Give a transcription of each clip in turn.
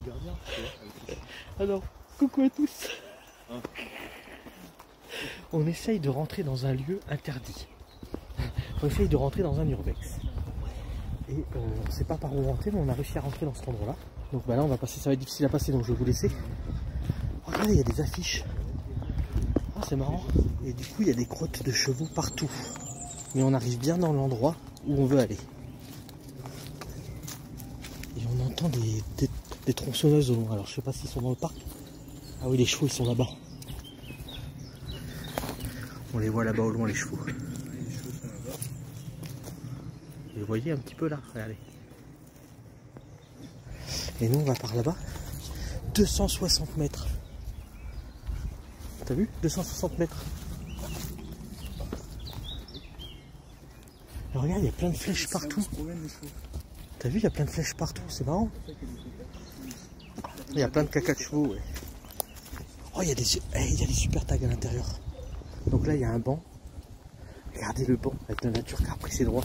super bien. Alors, coucou à tous. Hein. On essaye de rentrer dans un lieu interdit. On essaye de rentrer dans un urbex. Et on ne sait pas par où rentrer, mais on a réussi à rentrer dans cet endroit-là. Donc bah là, on va passer, ça va être difficile à passer, donc je vais vous laisser. Regardez, il y a des affiches. Ah, c'est marrant. Et du coup, il y a des crottes de chevaux partout. Mais on arrive bien dans l'endroit où on veut aller. Et on entend des tronçonneuses au loin. Alors, je sais pas s'ils sont dans le parc. Ah oui, les chevaux, ils sont là-bas. On les voit là-bas au loin, les chevaux. Vous les voyez un petit peu là, regardez. Et nous, on va par là-bas. 260 mètres. T'as vu? 260 mètres. Alors, regarde, il y a plein de flèches partout. T'as vu, il y a plein de flèches partout, c'est marrant. Il y a plein de caca de chevaux, ouais. Oh, il y a des super tags à l'intérieur. Donc là, il y a un banc. Regardez le banc avec la nature qui a repris ses droits.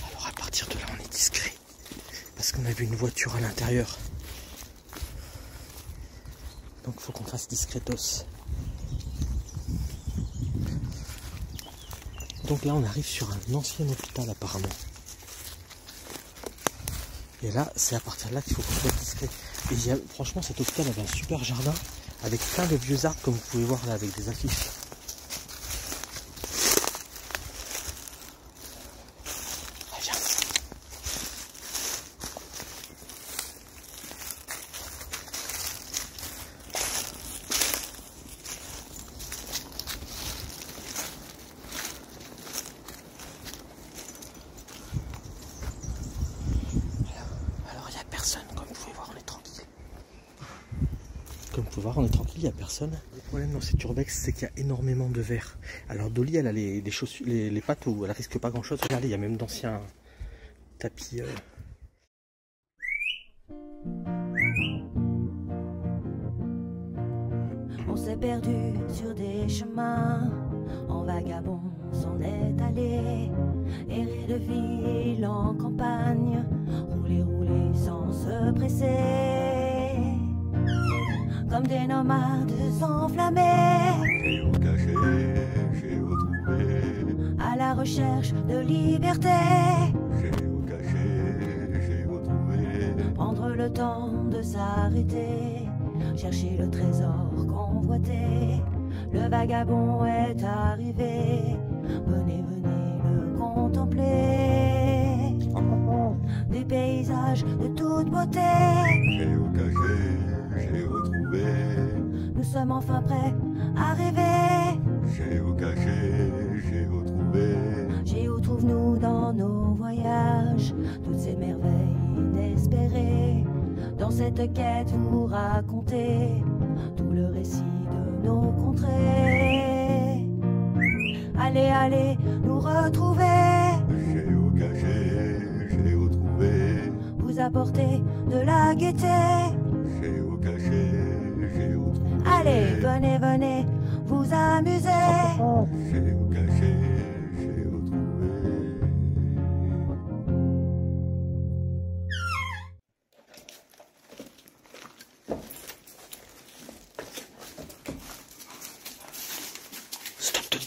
Alors à partir de là, on est discret. Parce qu'on a vu une voiture à l'intérieur. Donc il faut qu'on fasse discretos. Donc là, on arrive sur un ancien hôpital apparemment. Et là, c'est à partir de là qu'il faut qu'on soit discret. Et franchement, cet hôpital avait un super jardin avec plein de vieux arbres, comme vous pouvez voir là, avec des affiches. Ah, viens. Comme vous pouvez voir, on est tranquille, il n'y a personne. Le problème dans cette urbex, c'est qu'il y a énormément de verre. Alors Dolly, elle a les chaussures, les pattes où elle risque pas grand chose. Regardez, il y a même d'anciens tapis. On s'est perdu sur des chemins, en vagabond s'en est allé, errer de ville en campagne, rouler, rouler sans se presser, comme des nomades enflammés, Géocaché, géotrouvé, à la recherche de liberté, géocaché, géotrouvé, prendre le temps de s'arrêter, chercher le trésor convoité. Le vagabond est arrivé, venez, venez le contempler. Des paysages de toute beauté, géocaché, géotrouvé, nous sommes enfin prêts à rêver. géocaché, géotrouvé, Géo trouve-nous dans nos voyages, toutes ces merveilles inespérées. Dans cette quête vous racontez tout le récit de nos contrées. Allez, allez, nous retrouver, géocaché, géotrouvé, vous apporter de la gaieté. géocaché, géotrouvé, Allez, venez, venez, vous amuser. géocaché, géotrouvé. Stop Dolly.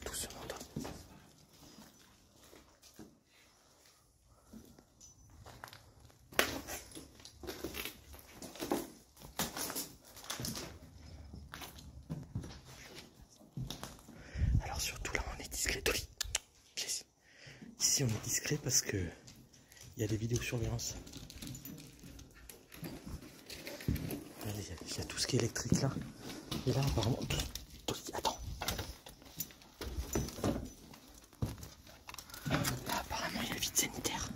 Doucement Dolly. Alors surtout là on est discret. Dolly, viens ici. Ici on est discret parce que il y a des vidéosurveillance. Regardez, il y a tout ce qui est électrique là. Et là apparemment. Dolly, attends. Là apparemment il y a le vide sanitaire.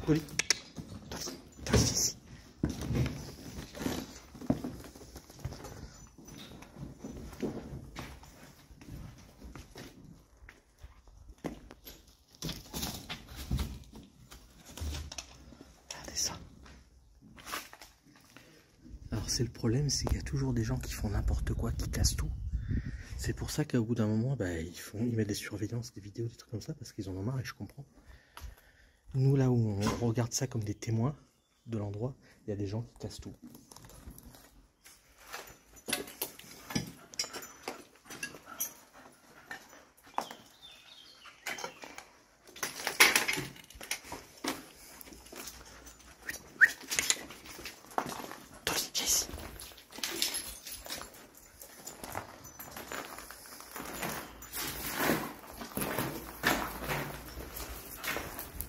Dolly, Dolly, Dolly, Alors c'est le problème, c'est qu'il y a toujours des gens qui font n'importe quoi, qui cassent tout. C'est pour ça qu'au bout d'un moment, bah, ils mettent des surveillances, des vidéos, des trucs comme ça, parce qu'ils en ont marre et je comprends. Nous, là où on regarde ça comme des témoins de l'endroit, il y a des gens qui cassent tout.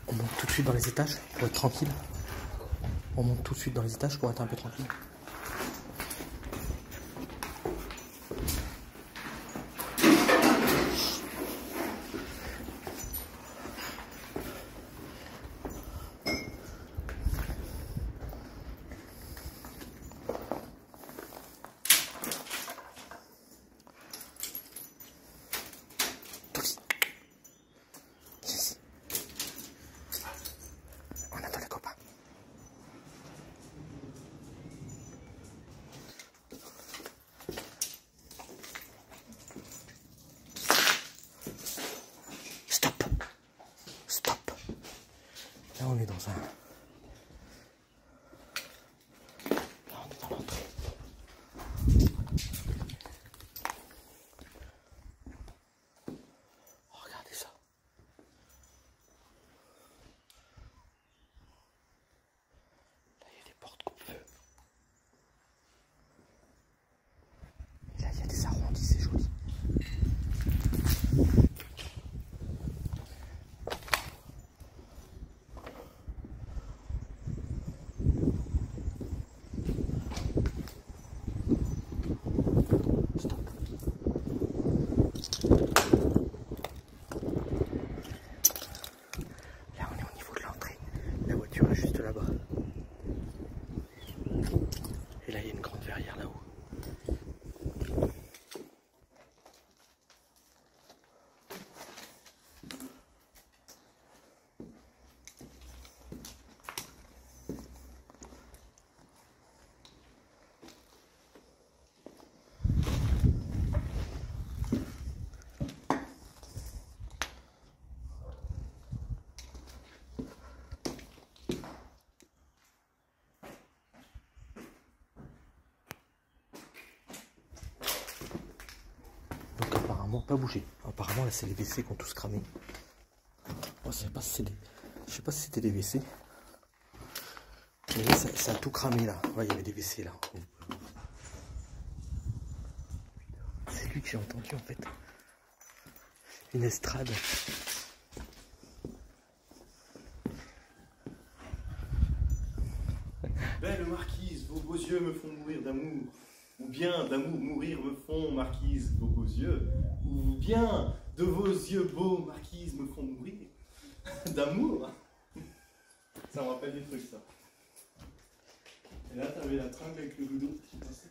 On monte tout de suite dans les étages pour être tranquille. On monte tout de suite dans les étages pour être un peu tranquille. Là, on est dans un... Là, on est dans l'entrée. Oh, regardez ça. Là, il y a des portes qu'on peut. Et là, il y a des arrondis, c'est joli. Juste là-bas. Et là, il y a une grande verrière là-haut. Pas bougé. Apparemment là c'est les WC qui ont tous cramé. Oh, je sais pas si c'était des WC. Mais là ça a tout cramé là. Ouais, il y avait des WC là. C'est lui que j'ai entendu en fait. Une estrade. Belle marquise, vos beaux yeux me font mourir d'amour. Ou bien d'amour mourir me font, marquise, vos beaux yeux. Ou bien de vos yeux beaux, marquise, me font mourir d'amour. Ça me rappelle des trucs, ça. Et là, t'avais la tringle avec le boudou qui passait.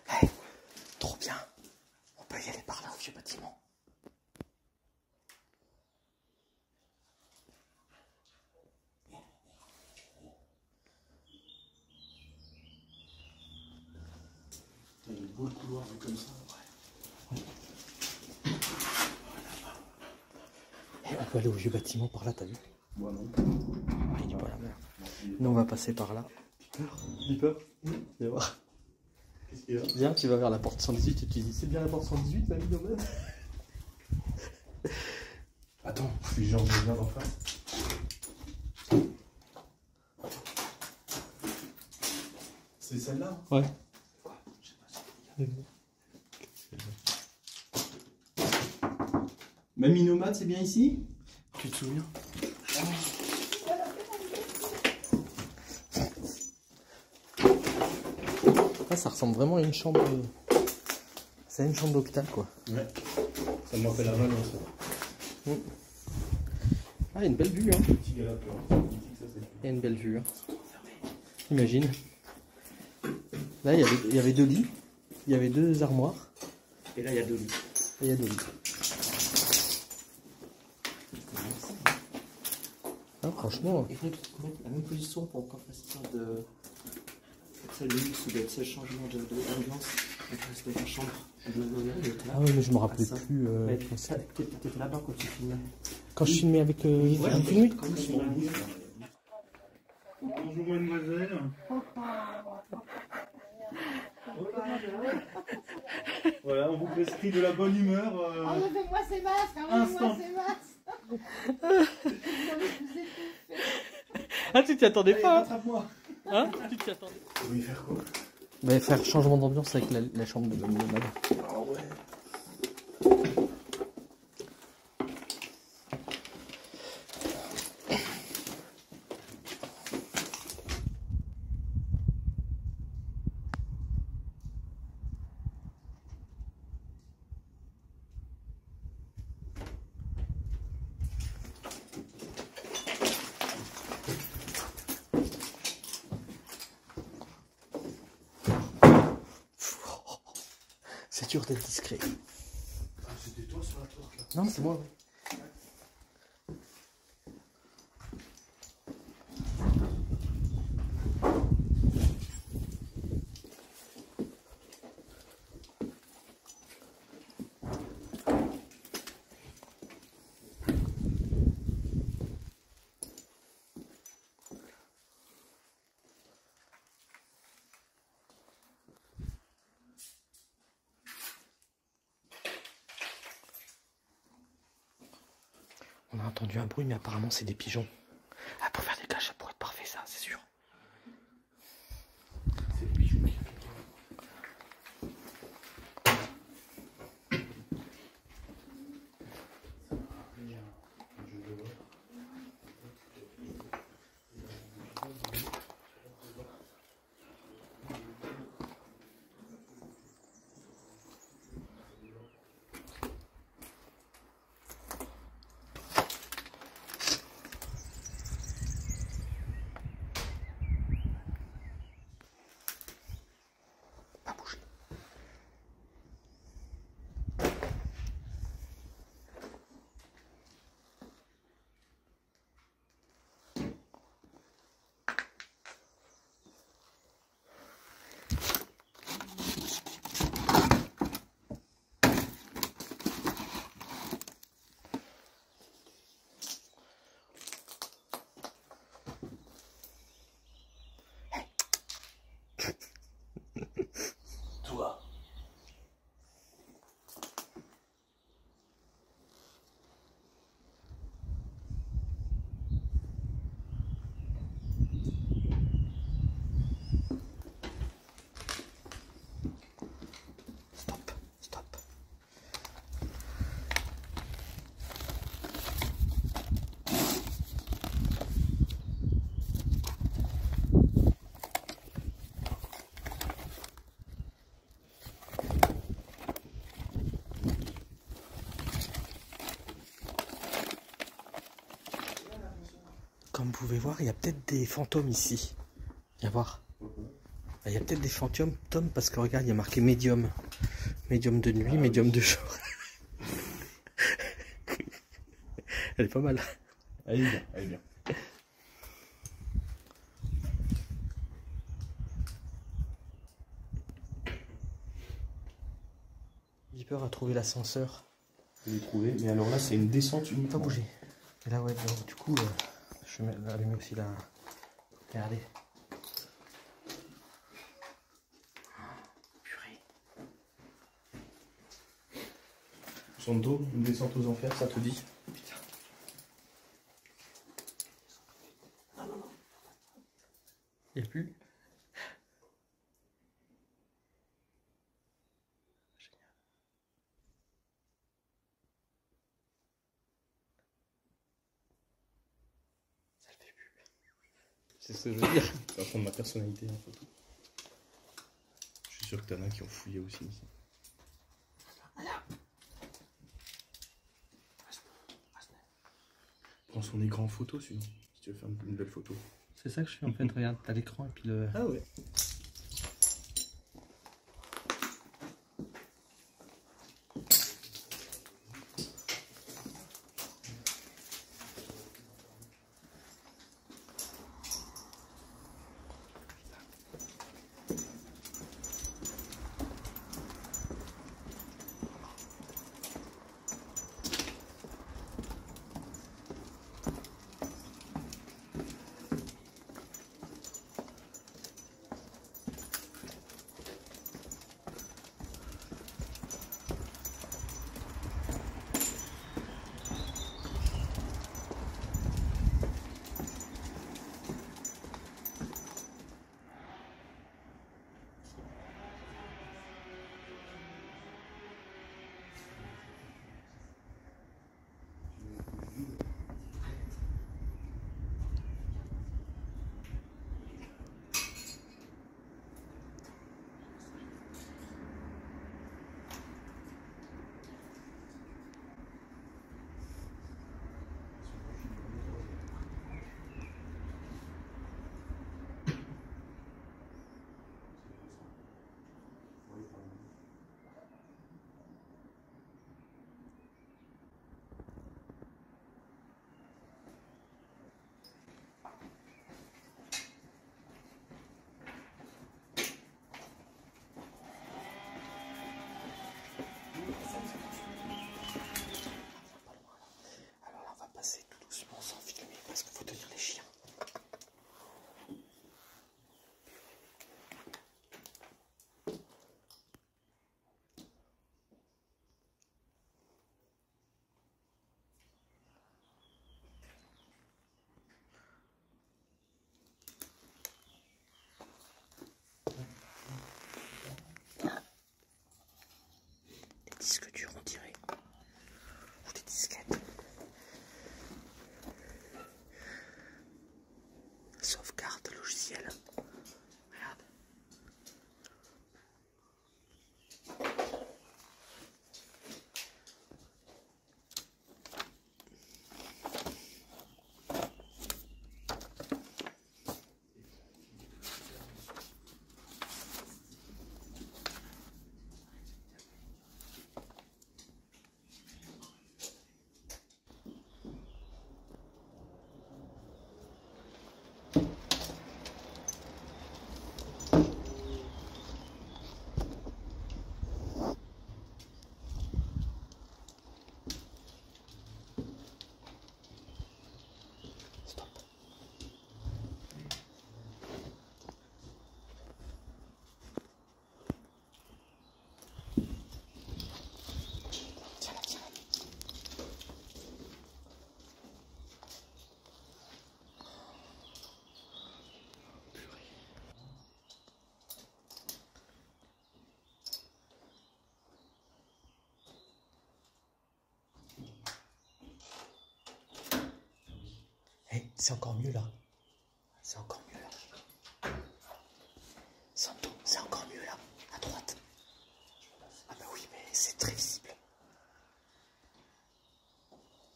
Hey, trop bien. On peut y aller par là au vieux bâtiment. Il y a une beau couloir comme ça. Ouais. Et on peut aller au vieux bâtiment par là, t'as vu? Moi non. Ah, il dit pas la mer. Nous on va passer par là. J'ai peur. Viens voir. Qu'est-ce qu'il y a? Viens, tu vas vers la porte 118 et tu dis c'est bien la porte 118, mamie, non même. Attends, je suis genre de bien en face. C'est celle-là? Ouais. Mamie Nomade, c'est bien ici? Tu te souviens? Ah, ça ressemble vraiment à une chambre. C'est une chambre d'hôpital quoi. Ouais. Ça me rappelle la Valence. Ah, il y a une belle vue hein. Petit galapeur. Il y a une belle vue hein. Imagine. Là il y avait 2 lits. Il y avait 2 armoires. Et là, il y a 2 lits. Et il y a 2 lits. Ah, franchement. Il faudrait qu'on mette la même position pour qu'on fasse une sorte de. C'est le luxe ou de changement d'ambiance. Donc, reste dans la chambre. Je le verrai, il était là. Ah ouais, mais je me rappelais ça. plus. T'étais là-bas quand tu filmais. Quand je filmais avec un film. Bonjour mademoiselle. Voilà, on vous prescrit de la bonne humeur. Enlevez-moi ces masques, enlevez-moi ces masques. Ah, tu t'y attendais Allez, pas hein? rattrape-moi. Hein? Tu t'y attendais. Oui, faire quoi? Mais faire changement d'ambiance avec la chambre de madame. Ah ouais. C'est dur d'être discret. Ah, c'était toi sur la porte là. Non, c'est moi. Ouais. On a entendu un bruit, mais apparemment c'est des pigeons. Ah, pour faire des caches, ça pourrait être parfait, ça, c'est sûr. C'est le bijou. Pas bouger. Toi. Stop, stop. Comme vous pouvez voir, il y a peut-être des fantômes ici. Viens voir. Il y a peut-être des fantômes, Tom, parce que regarde, il y a marqué médium. Médium de nuit, médium de jour. Elle est pas mal. Elle est bien, elle est bien. Beeper a trouvé l'ascenseur. Je l'ai trouvé, mais alors là c'est une descente Pas uniquement. bouger. Et là, ouais, donc, du coup, je vais allumer aussi la. Regardez. Purée. Santo, une descente aux enfers, ça te dit? Putain. Il n'y a plus. Ça le fait plus. C'est ce que je veux dire. Ça va prendre ma personnalité en photo. Je suis sûr que t'en as qui ont fouillé aussi ici. Prends son écran en photo sinon, si tu veux faire une belle photo. C'est ça que je fais en fait, regarde, t'as l'écran et puis le... Ah ouais. Alors là, on va passer tout doucement sans filmer parce qu'il faut tenir les chiens. Des disques durs, on dirait. Ou des disquettes. Sauvegarde logiciel. Regarde. Hey, c'est encore mieux là. C'est encore mieux là. Santo, c'est encore mieux là, à droite. Ah bah oui, mais c'est très visible.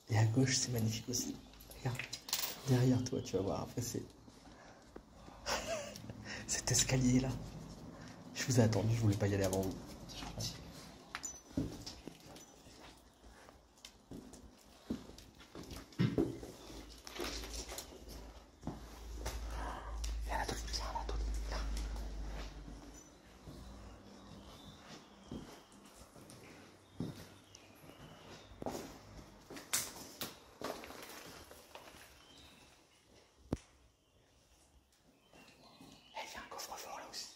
Et à gauche, c'est magnifique aussi. Regarde, derrière toi, tu vas voir. Après, c'est cet escalier là. Je vous ai attendu, je voulais pas y aller avant vous. Viens là, Tony, viens là, Tony, viens. Eh, il y a un coffre-fort là aussi.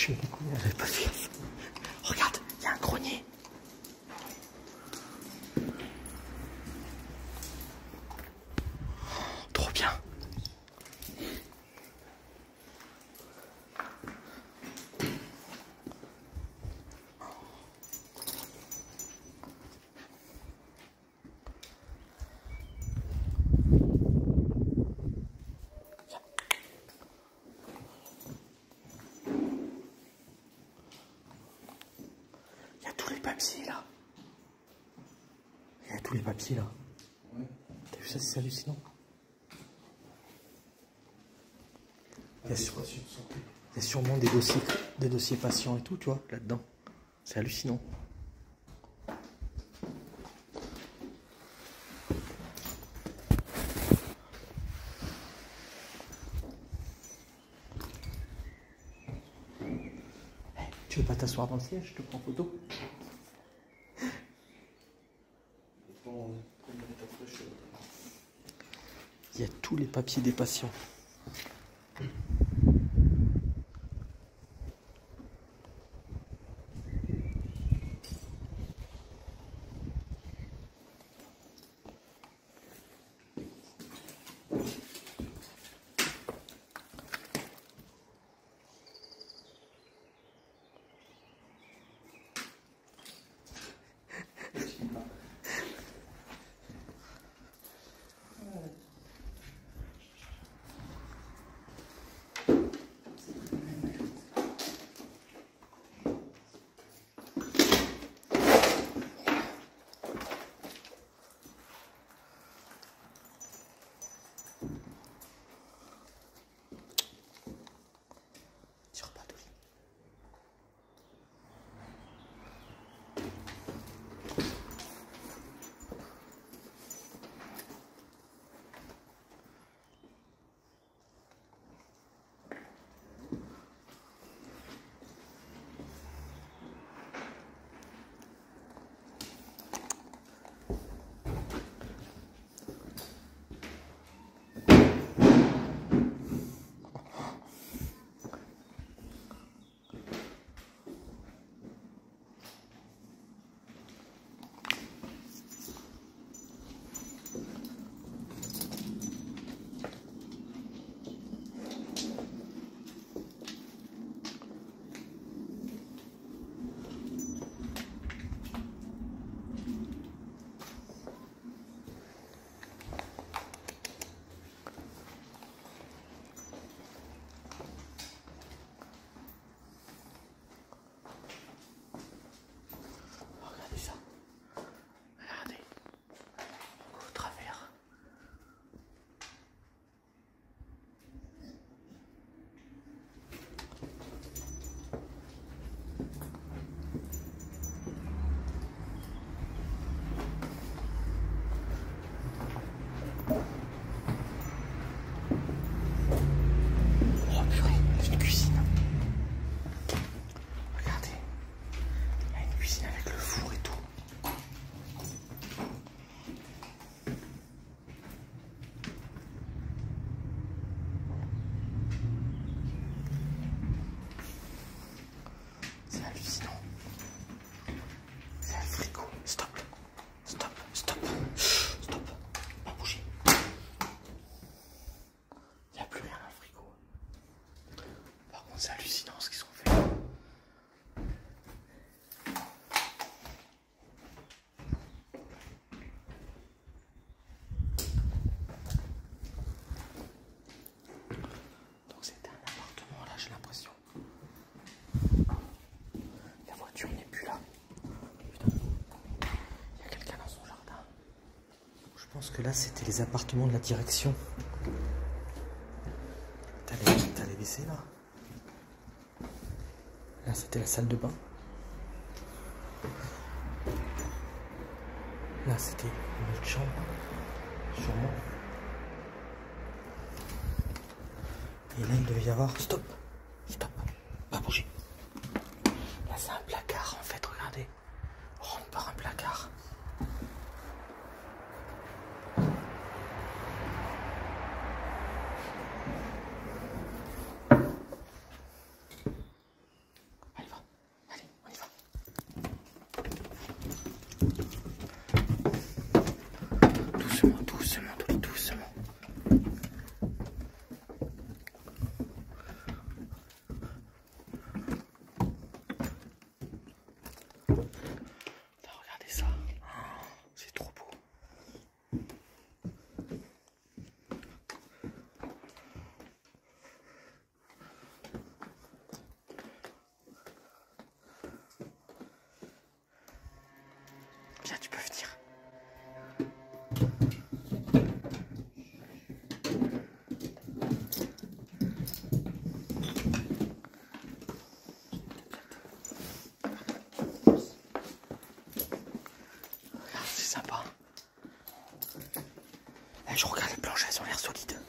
Je vais couler, j'avais pas fait ça. Regarde, il y a un grenier. Trop bien. Il y a tous les papiers là. Il y a tous les papiers là. Ouais. T'as vu ça, c'est hallucinant. Il y a sûrement des dossiers patients et tout, tu vois, là-dedans. C'est hallucinant. Hey, tu veux pas t'asseoir dans le siège? Je te prends photo. Il y a tous les papiers des patients. Tire pas, Dolly. Regardez ça. Regardez. Au travers. Oh purée, c'est une cuisine. Regardez. Il y a une cuisine avec le four et tout. C'est hallucinant. C'est un frigo. Stop. Stop. Stop. Stop. Pas bouger. Il n'y a plus rien dans le frigo. Par contre, c'est hallucinant ce qu'ils ont fait. Donc c'était un appartement là, j'ai l'impression. La voiture n'est plus là. Putain. Il y a quelqu'un dans son jardin. Je pense que là c'était les appartements de la direction. T'as les WC là. Là c'était la salle de bain. Là c'était une autre chambre. Sûrement. Et là il devait y avoir... Stop. Stop. Pas bouger. Là c'est un placard en fait, regardez. On rentre par un placard. Je regarde les planches, elles ont l'air solides.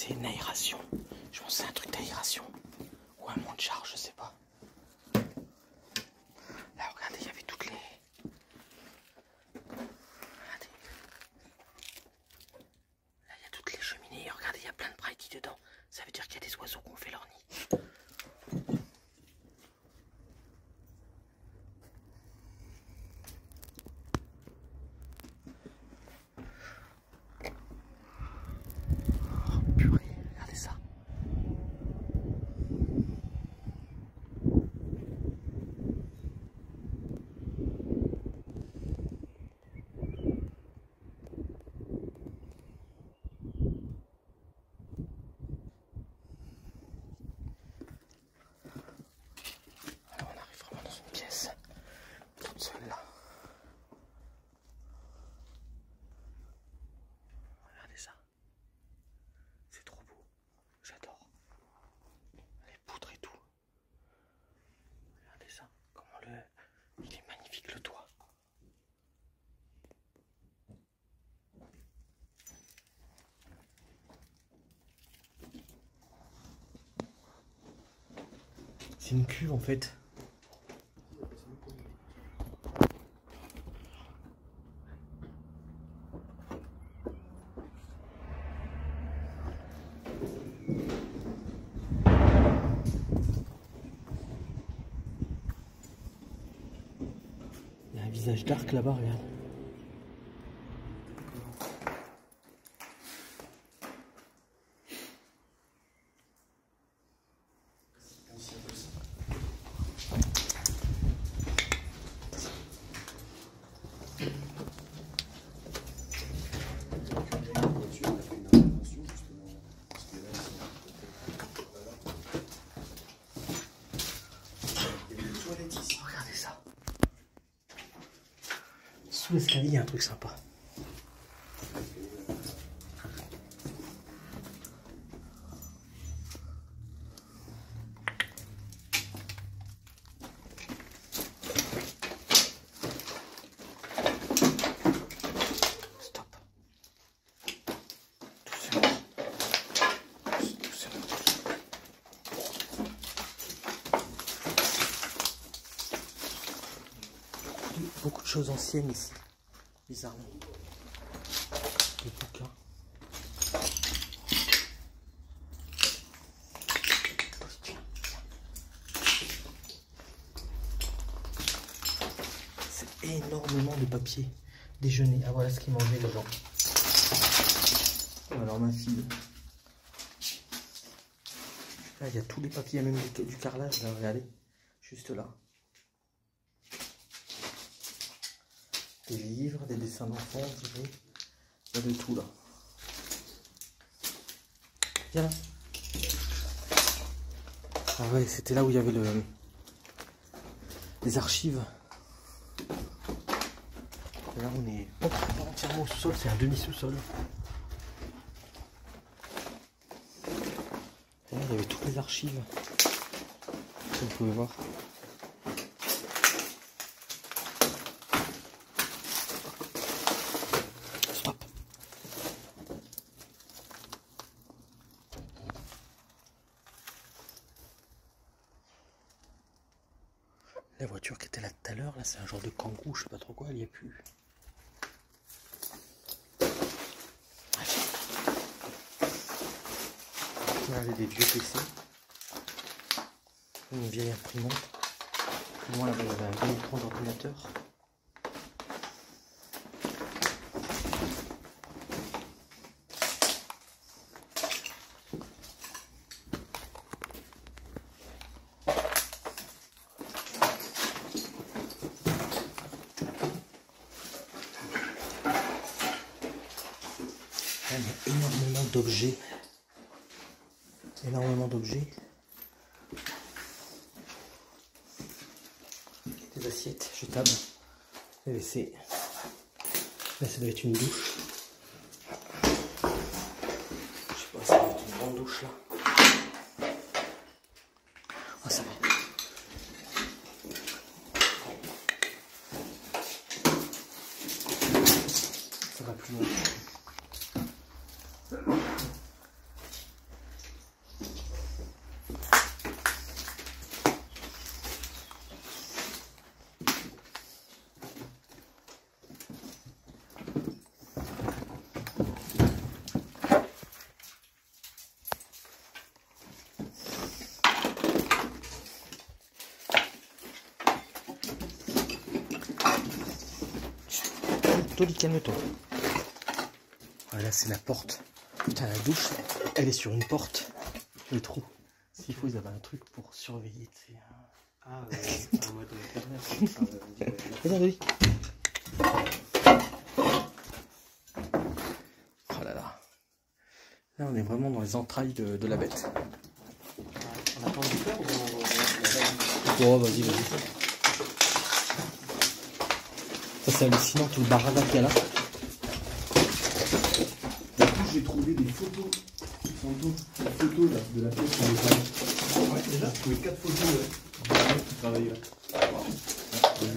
Une aération. Je pense que c'est un truc d'aération. Ou un monte charge, je sais pas. Là, regardez, il y avait toutes les... Regardez. Là, il y a toutes les cheminées. Regardez, il y a plein de brighties dedans. Ça veut dire qu'il y a des oiseaux qui ont fait leur nid. C'est une cuve en fait. Il y a un visage d'arc là-bas, regarde. Regardez ça. Sous l'escalier, il y a un truc sympa. Beaucoup de choses anciennes ici, bizarrement. Des bouquins. C'est énormément de papier. Déjeuner. Ah voilà ce qu'ils mangeaient les gens. Alors ma fille. Là il y a tous les papiers, même du carrelage. Là, regardez, juste là. Des livres, des dessins d'enfants, il y a de tout là. Viens là. Ah ouais, c'était là où il y avait les archives. Et là on est pas entièrement au sous-sol, c'est un demi-sous-sol. Et là il y avait toutes les archives. Comme vous pouvez voir. La voiture qui était là tout à l'heure, là c'est un genre de Kangoo, je sais pas trop quoi, il n'y a plus. Là, il y a des vieux PC. Une vieille imprimante. Plus loin, il y avait un vieil écran d'ordinateur. Énormément d'objets. Énormément d'objets. Des assiettes jetables. Des WC. Là, ça doit être une douche. Je sais pas, ça doit être une grande douche là. Ah, ça va. Ça va plus loin. Toli, calme-toi. Voilà, c'est la porte. Putain, la douche, elle est sur une porte. Le trou. S'il faut, ils avaient un truc pour surveiller. Tu sais, Ah, en mode internet. Regarde, lui. Oh là là. Là, on est vraiment dans les entrailles de la bête. On attend du faire ou Oh, vas-y, vas-y. Ça, c'est hallucinant, tout le barada qu'il y a là. Du coup, j'ai trouvé des photos. Fantômes. Des photos là, de la pièce où on est allé. Ouais, déjà, j'ai trouvé 4 photos qui travaillent là. Il y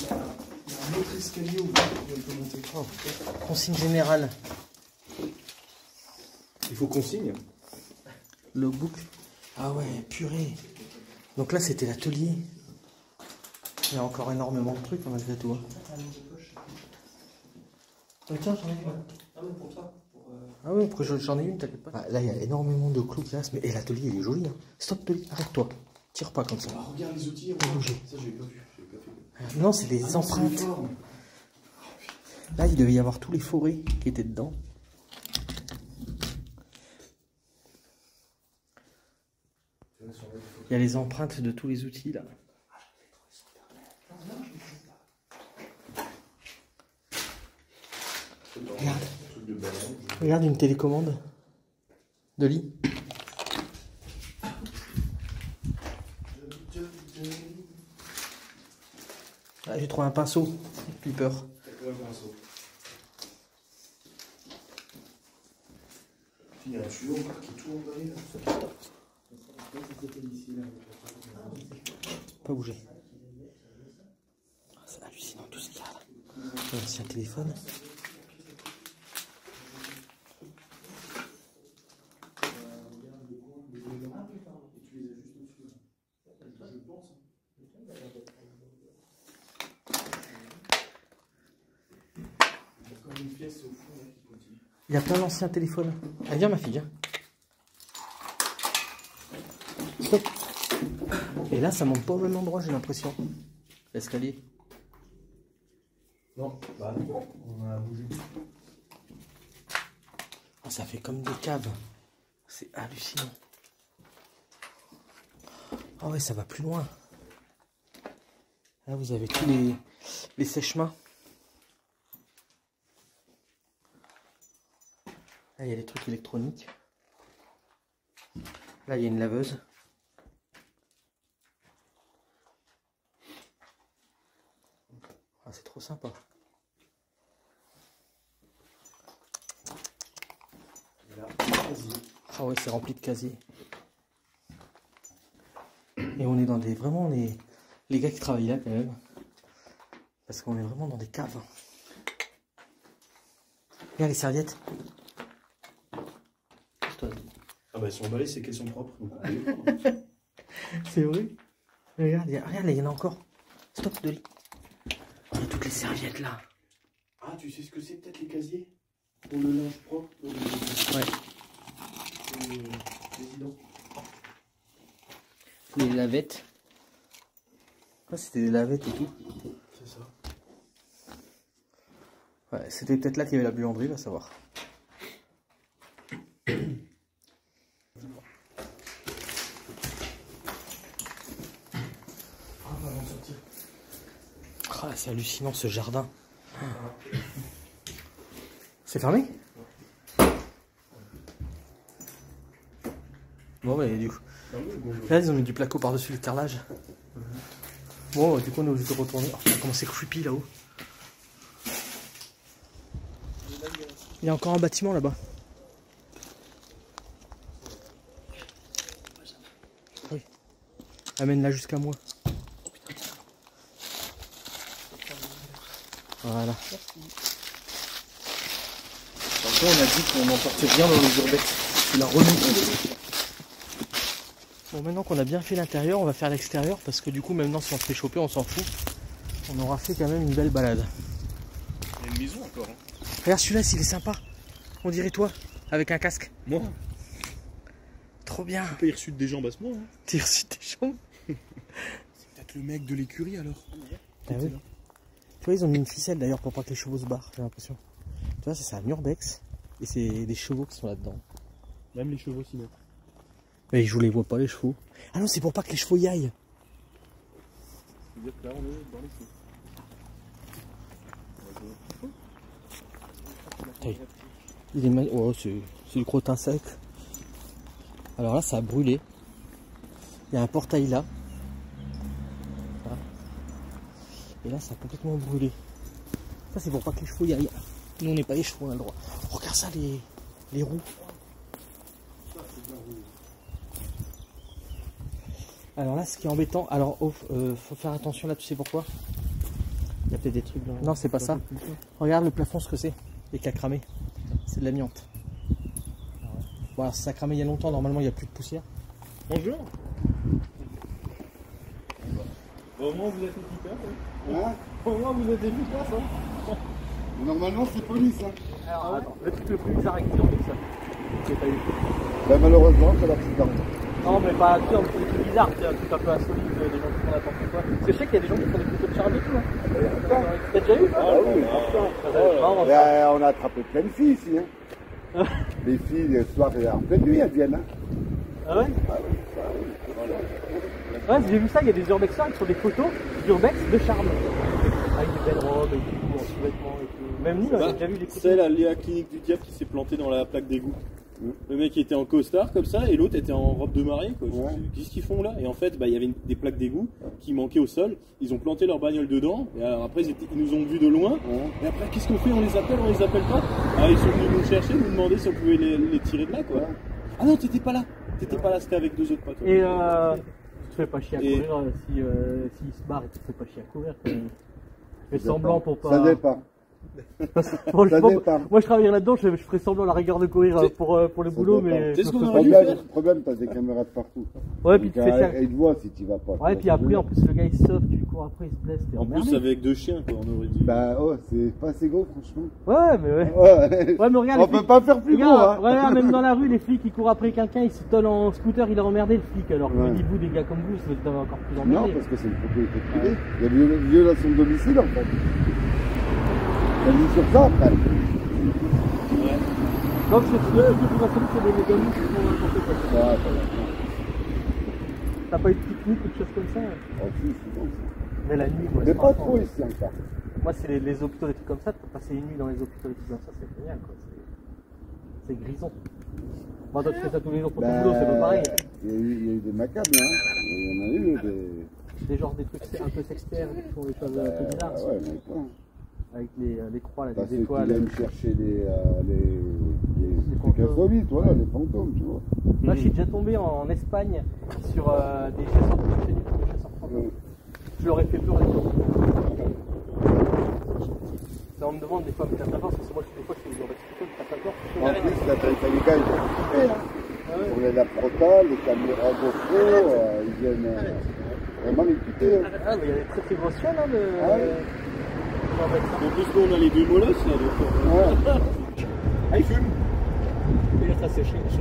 a un autre escalier où on peut monter. Oh. Consigne générale. Il faut qu'on signe. Logbook. Ah ouais, purée. Donc là, c'était l'atelier. Il y a encore énormément de trucs malgré tout. Oh, tiens, j'en ai une. Ah oui, pour toi. Ah oui, après j'en ai une, t'inquiète pas. Ah, là, il y a énormément de clous qui restent. Mais l'atelier, il est joli. Hein. Stop, Toli, arrête-toi. Tire pas comme ça. Ah, regarde les outils. Faut bouger. Ça, j'avais pas vu. J'avais pas fait. Non, c'est des empreintes. Là, il devait y avoir tous les forêts qui étaient dedans. Il y a les empreintes de tous les outils là. Regarde. Regarde une télécommande de lit. Ah, j'ai trouvé un pinceau. J'ai plus peur. Il y a un tuyau encore qui est tout emballé là. Pas bouger. C'est hallucinant tout ce qu'il y a là. Un ancien téléphone. Il y a plein d'anciens téléphones. Allez, viens ma fille, viens. Stop. Et là, ça monte pas au même endroit, j'ai l'impression. L'escalier. Non, bah non, on a bougé. Oh, ça fait comme des caves. C'est hallucinant. Oh ouais, ça va plus loin. Là, vous avez tous les sèche-mains. Là, il y a des trucs électroniques. Là, il y a une laveuse. Ah, c'est trop sympa. Ah ouais, c'est rempli de casiers. Et on est dans des vraiment les gars qui travaillent là quand même. Parce qu'on est vraiment dans des caves. Regarde les serviettes. Ah bah, elles sont emballées, c'est qu'elles sont propres. Donc on peut les prendre. C'est vrai. Regarde, regarde, il y en a encore. Stop, Dolly. Il y a toutes les serviettes là. Ah, tu sais ce que c'est peut-être les casiers? Pour le linge propre? Pour les... Ouais. Président. Les lavettes. Ah, c'était des lavettes et tout. C'est ça. Ouais, c'était peut-être là qu'il y avait la buanderie, va savoir. Ah, c'est hallucinant ce jardin. C'est fermé? Bon, bah, du coup. Là, ils ont mis du placo par-dessus le carrelage. Bon, du coup, on est obligé de retourner. Oh, putain, comment c'est creepy là-haut. Il y a encore un bâtiment là-bas. Oui. Amène-la jusqu'à moi. Voilà. Après, on a dit qu'on emportait bien dans les urbex. C'est la remise. Bon, maintenant qu'on a bien fait l'intérieur, on va faire l'extérieur parce que du coup, maintenant, si on se fait choper, on s'en fout. On aura fait quand même une belle balade. Il y a une maison encore. Hein. Regarde celui-là, s'il est sympa. On dirait toi, avec un casque. Moi, Trop bien. j'ai pas reçu des jambes à ce moment. Hein. T'es reçu tes jambes. C'est peut-être le mec de l'écurie alors. Ah oui. Tu vois, ils ont mis une ficelle d'ailleurs pour pas que les chevaux se barrent, j'ai l'impression. Tu vois, ça c'est un urbex. Et c'est des chevaux qui sont là-dedans. Même les chevaux s'y mettent. Mais je les vois pas, les chevaux. Ah non, c'est pour pas que les chevaux y aillent. C'est-à-dire que là, on est dans les feux. Il est mal... Oh, c'est du crottin sec. Alors là, ça a brûlé. Il y a un portail là. Voilà. Et là, ça a complètement brûlé. Ça, c'est pour pas que les chevaux y aillent. Nous, on n'est pas les chevaux, on a le droit. Oh, regarde ça, les roues. Alors là, ce qui est embêtant, alors faut faire attention là, tu sais pourquoi? Il y a peut-être des trucs dans... Non, c'est pas ça. Regarde le plafond, ce que c'est. Et qui a cramé. C'est de l'amiante. Voilà, ça a cramé il y a longtemps, normalement il n'y a plus de poussière. Bonjour. Au moins vous êtes efficace. Hein? Au moins vous êtes efficace. Hein. Normalement, c'est police. Hein. Alors, attends, le truc le plus bizarre avec les ça. J'ai pas eu. Ben, malheureusement, c'est l'accident. Non, mais pas là-dessus, un truc plus bizarre, c'est un truc un peu insolite, des gens qui font n'importe quoi. Parce que je sais qu'il y a des gens qui font des couteaux de charge et tout. Hein. T'as déjà eu? Ah oui. Ben, on a attrapé plein de filles ici. Hein. Les filles, le soir, en pleine nuit, elles viennent. Hein. Ah ouais? Ouais, j'ai vu ça, il y a des urbexeurs qui sont des photos d'urbex de charme. Avec des belles robes et tout, en sous-vêtements et tout. Même nous, on a déjà vu des photos. C'est la Léa Clinique du Diable qui s'est plantée dans la plaque d'égout. Le mec était en costard comme ça et l'autre était en robe de mariée. Qu'est-ce qu'ils font là? Et en fait, bah, il y avait des plaques d'égout qui manquaient au sol. Ils ont planté leur bagnole dedans. Et alors après, ils nous ont vus de loin. Et après, qu'est-ce qu'on fait? On les appelle pas? Ah, ils sont venus nous chercher, nous demander si on pouvait les tirer de là, quoi. Ah non, t'étais pas là. C'était avec deux autres potes. Et tu te fais pas chier à courir s'ils se barrent, tu te fais pas chier à courir. Tu fais semblant pour pas. Ça dépend. Franchement, moi je travaille là-dedans, je ferais semblant à la rigueur de courir pour le boulot, mais. C'est ce qu'on aurait dû faire. Le problème, t'as des caméras de partout. Ouais, puis tu fais ça. Et ils te voient si tu vas pas. Ouais, puis après, en plus, le gars il se sauve, tu cours après, il se blesse. En plus, avec deux chiens, quoi, on aurait dû. Bah, oh, c'est pas assez gros, franchement. Ouais, mais ouais. Ouais, mais regarde. On peut pas faire plus gros, hein. Regarde, même dans la rue, les flics ils courent après quelqu'un, ils se tonnent en scooter, il a emmerdé le flic. Alors que vous, des gars comme vous, ça doit encore plus emmerder. Non, parce que c'est une propriété privée. Il y a violation de domicile, en fait. T'as mis sur ça, après. Ouais. Donc, c'est des mécanismes qui font n'importe quoi. Ouais, t'as pas eu de pique-nique ou de choses comme ça? Oh, si, c'est bon, ça. Mais la nuit, moi, mais pas trop ici, encore. Moi, c'est les hôpitaux, les trucs comme ça. Passer une nuit dans les hôpitaux, les trucs comme ça, c'est génial, quoi. C'est grisant. Moi, toi, tu fais ça tous les jours pour ton boulot, c'est pas pareil. Il y a eu des macabres, hein. Il y en a eu des. Des genres des trucs un peu sectaires qui font des choses un peu bizarres. Ouais, mais quoi. Avec les croix, là, parce des étoiles. Parce qu'ils aiment chercher les trucs insolites, voilà, les fantômes, tu vois. Moi, je suis déjà tombé en Espagne sur des chasseurs de chez nous, des chasseurs fantômes. Je leur ai fait peur avec eux. Ça, on me demande des fois, mais t'as pas peur, parce que moi, des fois, je fais des urbex fantômes, t'as pas peur. En plus, là, t'as les gars, ils vont flipper, là. Pour les Laprota, les caméras GoPro, ils viennent vraiment l'équiper. Ah, mais il y a des très très grosses chaînes, hein, En plus, nous, on a les deux molosses, là, donc... Ouais. Ah, il fume.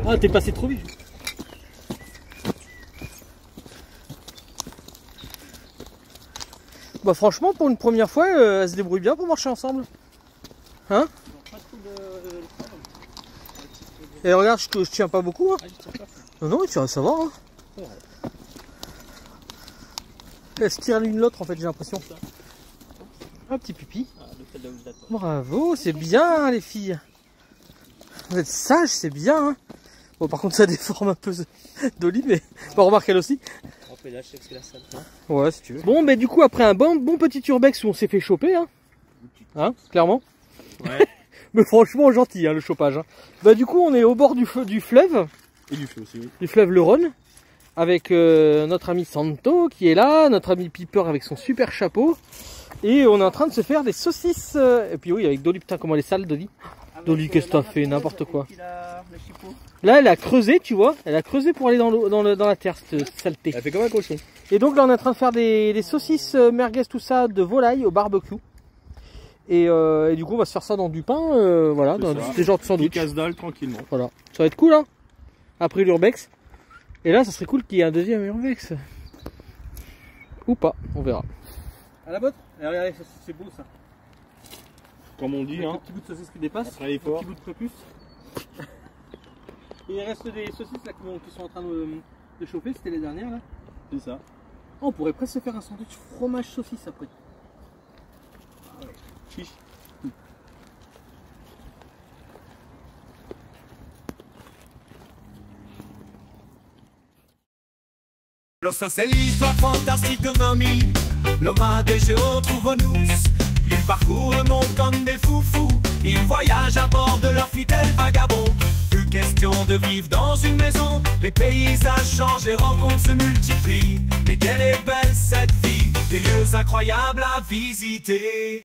Ah, t'es passé trop vite. Bah franchement, pour une première fois, elle se débrouille bien pour marcher ensemble. Hein? Et regarde, je tiens pas beaucoup. Hein. Non, non, tu vas savoir. Hein. Elles se tirent l'une l'autre en fait, j'ai l'impression. Un petit pipi. Bravo, c'est bien les filles. Vous êtes sages, c'est bien. Hein. Bon, par contre, ça déforme un peu Dolly, mais bon, remarque elle aussi. Ouais, si tu veux. Bon, mais du coup, après un bon petit urbex où on s'est fait choper, hein, clairement. Ouais. Mais franchement, gentil, hein, le chopage. Hein. Bah, du coup, on est au bord du fleuve. Et du feu aussi, oui. Du fleuve le Rhône. Avec notre ami Santo qui est là, notre ami Piper avec son super chapeau. Et on est en train de se faire des saucisses. Et puis oui, avec Dolly, putain, comment elle est sale, Dolly. Dolly, qu'est-ce que t'as fait? N'importe quoi. Là, elle a creusé, tu vois. Elle a creusé pour aller dans la terre, cette saleté. Elle fait comme un cochon. Et donc là, on est en train de faire des saucisses merguez, tout ça, de volaille au barbecue. Et du coup, on va se faire ça dans du pain, voilà, dans des genres de sandwich. Casse-dalle, tranquillement. Voilà. Ça va être cool, hein. Après l'urbex. Et là, ça serait cool qu'il y ait un deuxième urbex. Ou pas, on verra. À la botte. Regardez, c'est beau ça. Comme on dit, hein. Un petit bout de saucisse qui dépasse. Après l'effort. Un petit bout de prépuce. Et il reste des saucisses là qui sont en train de chauffer, c'était les dernières là. C'est ça. Oh, on pourrait presque se faire un sandwich fromage saucisse après. Chiche. Los c'est l'histoire fantastique de Mamie. L'homme a des géotrouve-nous. Ils parcourent le monde comme des foufous. Ils voyagent à bord de leur fidèle vagabond. Plus question de vivre dans une maison. Les paysages changent, les rencontres se multiplient. Mais quelle est belle cette vie, des lieux incroyables à visiter.